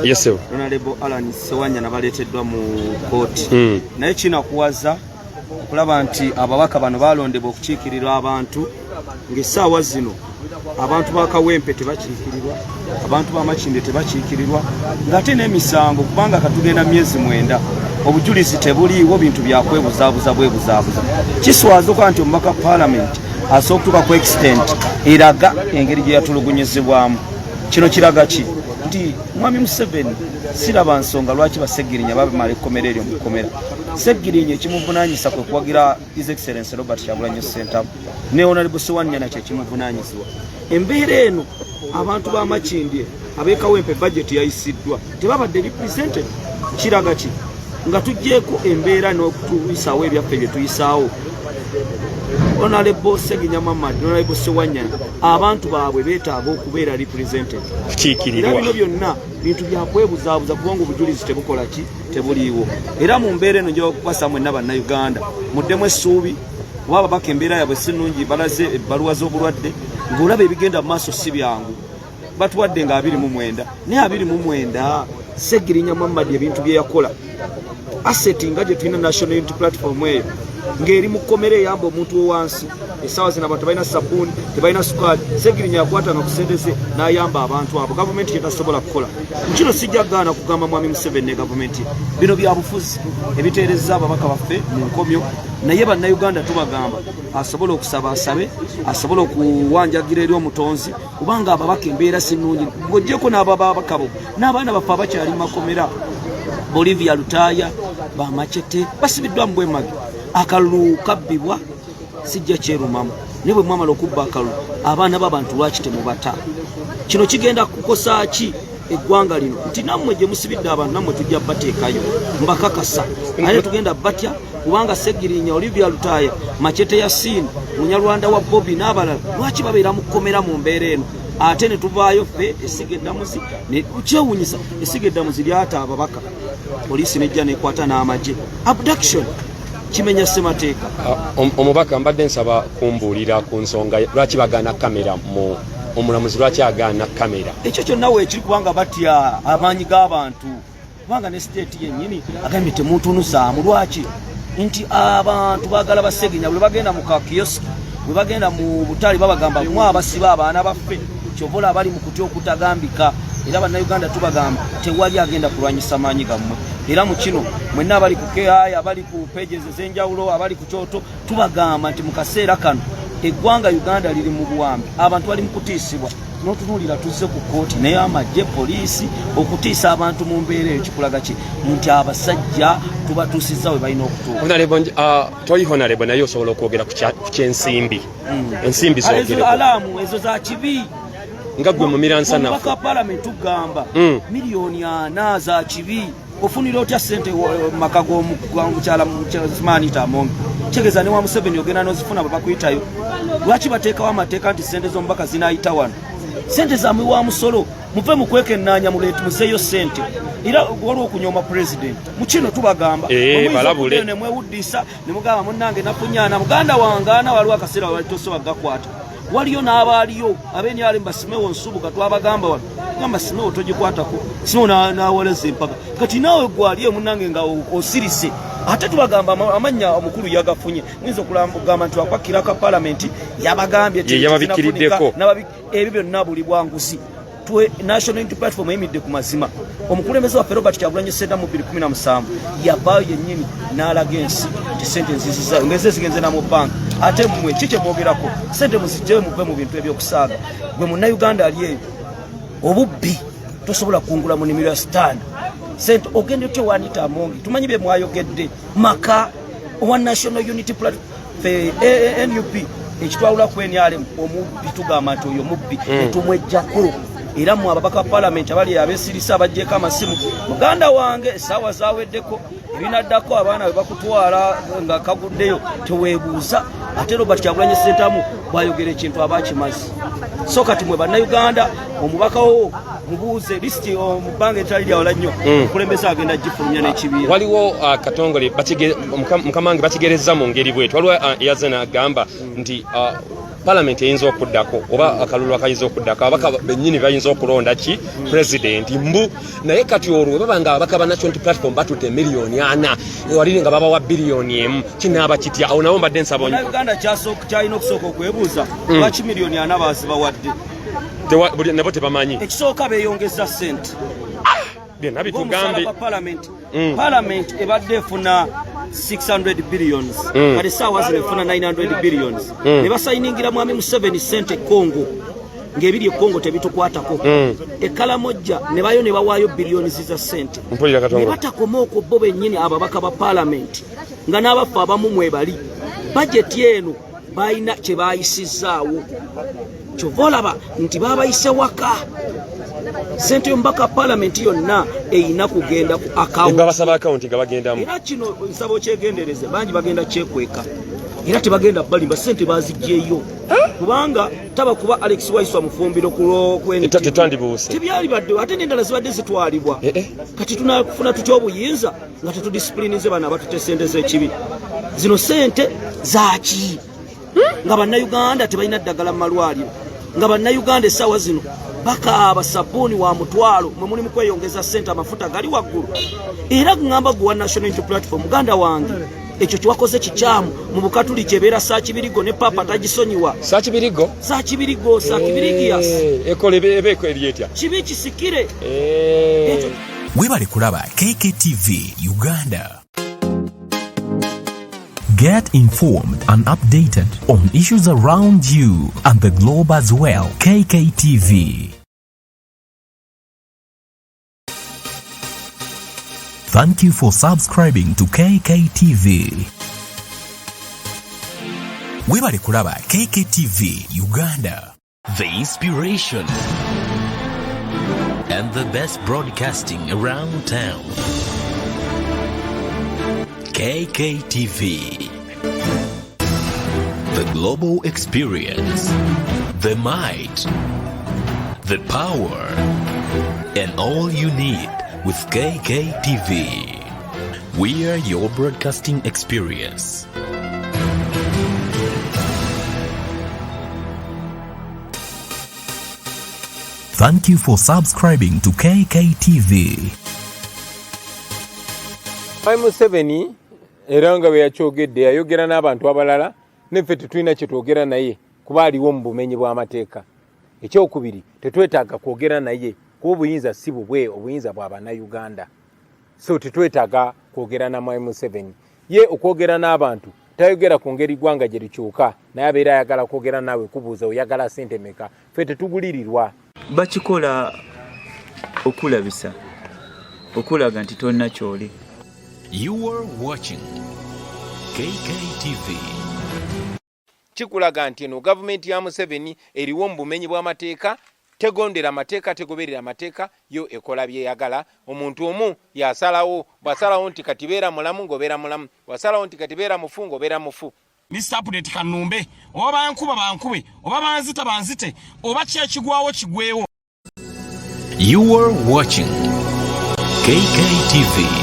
Yes sir. Honorable Alan Sewanya nabaleteddwa mu court. Naye kinakuwaza okulaba nti ababaka bano balondebwa okukiikirirwa abantu ng'essaawa zino abantu ba Kawempe tebakiikirirwa, abantu ba Makinde tebakiikirirwa, ng'ate n'emisango kubanga katugenda myezi 9 obujulizi tebuliiwo, bintu byakwebuzaabuza bwebuzaabuza. Kiswaza okuba nti omubaka Parliament asobola okutuuka ku extent eraga engeri gye yatulugunyizibwamu. Kino kiraga ki? Nti Mwami Museveni siraba nsonga lwaki ba Ssegirinya babimala ekkomera eryo mu kkomera. Ssegirinya ekimuvunaanyisa kwe kuwagira His Excellency Robert Kyagulanyi Ssentamu ne Honorable Sewanya nakyo ekimuvunaanyizibwa. Embeera eno abantu ba Makindye ab'e Kawempe budget yayisiddwa tebabadde represented. Kiraga ki? Nga tuggyeko embeera n'okutuyisaawo ebyaffe bye tuyisaawo. Honorable Ssegirinya Maama, Honorable Sewanya, abantu baabwe beetaaga okubeera represented. Kiikirirwa. Bino byonna bintu byakwebuzaabuza kubanga obujulizi tebukola ki? Tebuliiwo. Era mu mbeera eno nja okubasa mwenna bannayuganda muddemu essuubi oba ababaka embeera yabwe si nnungi balaze ebbaluwa z'obulwadde ng'olaba ebigenda mu maaso si byangu. Batuwadde nga 29 naye 29 Ssegirinya Maama ebintu bye yakola asset nga gye tulina National Unity Platform eyo ng'eri mu kkomera eyamba omuntu owansi essaawa zino abantu tebalina sabbuuni tebalina sukaali. Ssegirinya yakwatanga ku ssente ze n'ayamba abantu abo gavumenti yetasobola kukola. Kino sijja gaana kugamba Mwami Museveni ne gavumenti bino bya bufuzi ebiteerezza ababaka baffe mu nkomyo, naye bannayuganda tubagamba asobola okusaba asabe, asobola okuwanjagira eri omutonzi kubanga ababaka embeera si nnungi. Ng'oggyeko n'ababaka bo n'abaana baffe abakyali mu makomera Bolivia Lutaaya Bamachete basibiddwa mu bwemage. Akalulu kabbibwa sijja kyerumamu ne bwe mwamala okubba akalulu abaana b'abantu lwaki temubata? Kino kigenda kukosa ki eggwanga lino? Nti nammwe gye musibidde abantu nammwe tujja bateekayo mbakakasa naye tugenda batya kubanga Ssegirinya, Olivia Lutaaya, Machete Yasin, Munyarwanda wa Bobby n'abalala lwaki babeera mu kkomera mu mbeera eno? Ate ne tuvaayo ffe essiga eddamuzi ne kyewuunyisa essiga eddamuzi lyata ababaka poliisi nejja nekwata n'amagye abduction kimenya ssemateeka. Omubaka mbadde nsaba kumbuulira ku nsonga lwaki bagaana kamera mu omulamuzi lwaki agaana kamera. Ekyo kyonna weekiri kubanga batya amaanyi g'abantu kubanga ne state yennyini agambye temuntunuzaamu. Lwaki? Nti abantu baagala ba Ssegirinya bwe bagenda mu kakiyosiki bwe bagenda mu butali babagamba mwe abasiba abaana baffe kyovola abali mu kutya okutagambika. Era bannayuganda tubagamba tewali agenda kulwanyisa maanyi gammwe. Era mu kino mwenna abali ku KI abali ku pages ez'enjawulo abali ku kyoto tubagamba nti mu kaseera kano eggwanga Uganda liri mu buwambi, abantu bali mu kutiisibwa. N'otunuulira tuzze ku kooti naye amagye poliisi okutiisa abantu mu mbeera eyo kikulaga ki? Nti abasajja tubatuusizza we balina okutuuka. Toyi Honorable naye osobola okwogera ku kyensimbi. Ensimbi z'ogereko. Alaamu ezo za kibi. Nga gwe mu miransa nafu. Omubaka Parliament tugamba miliyoni 4 za kibi. Ofunira otya ssente maka g'omukyala Maama Tamongi kitegeeza ne wa Museveni ogenda n'ozifuna bakuyitayo. Lwaki bateekawo amateeka nti ssente z'omubaka zinaayita wano? Ssente zammwe wa musolo muve mu kwekennaanya muzeeyo ssente. Era waliwo okunyooma president mu kino tubagamba balabule ne mwewuddisa ne mugamba munnange nafunyaana muganda wangaana waliwo akaseera wali tosobola gakwata. Waliyo n'abaaliyo ab'enyale mbasimewo nsubuka twabagamba wano gamba simewo togikwatako simewo n'awoleza empaka kati naawe gwaliyo munnange nga osirise. Ate tubagamba amannya omukulu yagafunye muyinza okugamba nti wakwakira ka Parliament yabagambye yababikiriddeko ebyo byonna buli bwanguzi. National Unity Platform eyimidde ku mazima. Omukulembeze waffe Robert Kyagulanyi Ssentamu 2017 yavaayo yennyini n'alaga ensi nti ssente nzizizayo ngeze zigenze na mu banka. Ate mmwe kiki mwogerako? Ssente muzigyeyo muve mu bintu ebyokusaaga. Gwe munnayuganda ali eyo obubbi tosobola kungula mu nimiro ya stand ssente ogende otya Wanita Amongi tumanyi bye mwayogedde maka owa National Unity Platform NUP ekitwawula ku NRM omubbi tugamba nti oyo mubbi netumwejjako. Era mu ababaka Parliament abali abeesirisa abajjeeko amasimu muganda wange essaawa zaaweddeko ebinaddako abaana bwe bakutwala nga kaguddeyo teweebuuza. Ate Robert Kyagulanyi Ssentamu bwayogera ekintu abakimazi. So kati mwe bannayuganda omubakawo mubuuze lisiti mu bbanga etali lyawala nnyo omukulembeze agenda gifulumya n'ekibiira. Waliwo katongole mukamange bakigereza mu ngeri bwetyo. Waliwo eyaze n'agamba nti parliament eyinza okuddako oba akalulu akayinza okuddako abaka bennyini bayinza okulonda ki president mbu naye kati olwo babanga abaka ba national platform batute miliyoni 4 walire nga babawa biliyoni 1 kinaaba kitya awo nabo mbadde nsaba Uganda kyalina okusooka okwebuuza lwaki miliyoni 4 bazibawadde nabo tebamanyi ekisooka beeyongeza sente byonna bitugambe parliament ebadde efuna 600 billions kati saawa zino efuna 900 billions ne basayiningira mwami Museveni sente Congo ng'ebiri Congo tebitukwatako Ekkalamojja ne bayo ne bawaayo billions za sente ne batakoma okwo bo bennyini ababaka ba parliament nga n'abafu abamu mwebali budget eno balina kye baayisizaawo kyova olaba nti baabayise waka sente yombaka parliament yonna eyina kugenda ku account babasaba account nga bagendamu era kino nsaba okyegendereze bangi bagenda kyekweka era tebagenda balimba sente bazijjeeyo kubanga taba kuba Alex Waiswa mufumbiro tetwandibuuse tebyali badde ate n'endala zibadde zitwalibwa kati tunafuna tutya obuyinza nga tetudisipulinize bana abatute sente z'ekibi zino sente zaaki nga bannayuganda tebalina ddagala mu malwaliro nga bannayuganda essaawa zino bakaaba sabbuuni wa mutwalo mwe muli mu kweyongeza sente amafuta gali waggulu era ngamba gwa national unity platform muganda wange ekyo kiwakoze kikyamu mu bukatuliki ebeera saakibirigo ne papa tagisonyiwa saakibirigo saakibirigias ekole ebeeko eryetya kibi kisikire webale kulaba KKTV Uganda. Get informed and updated on issues around you and the globe as well. KKTV. Thank you for subscribing to KKTV. Webale kulaba KKTV Uganda. The inspiration and the best broadcasting around town. KKTV. The global experience, the might, the power, and all you need with KKTV. We are your broadcasting experience. Thank you for subscribing to KKTV. Museveni era nga bwe yakyogedde yayogera n'abantu abalala neffe tetulina kye twogera naye kuba aliwo mu bumenyi bw'amateeka. Ekyokubiri tetwetaaga kwogera naye kuba obuyinza si bubwe obuyinza bwa bannayuganda. So tetwetaaga kwogera na Mwami Museveni. Ye okwogera n'abantu tayogera ku ngeri ggwanga gye likyuka naye abeera ayagala kwogera naawe kubuuza oyagala ssente meka. Ffe tetugulirirwa. Bakikola okulabisa okulaga nti tolina kyoli. You are watching KKTV. Chikulaga nti eno gavumenti ya Museveni eriwo mu bumenyi bw'amateeka tegondera amateeka tegoberera amateeka yo ekola byeyagala. Omuntu omu yasalawo bwasalawo nti kati beera mulamu ng'obeera mulamu wasalawo nti kati beera mufu ng'obeera mufu. Mr. Update kanumbe oba bankuba bankube oba banzita banzite oba kyekigwawo kigwewo. You are watching KKTV.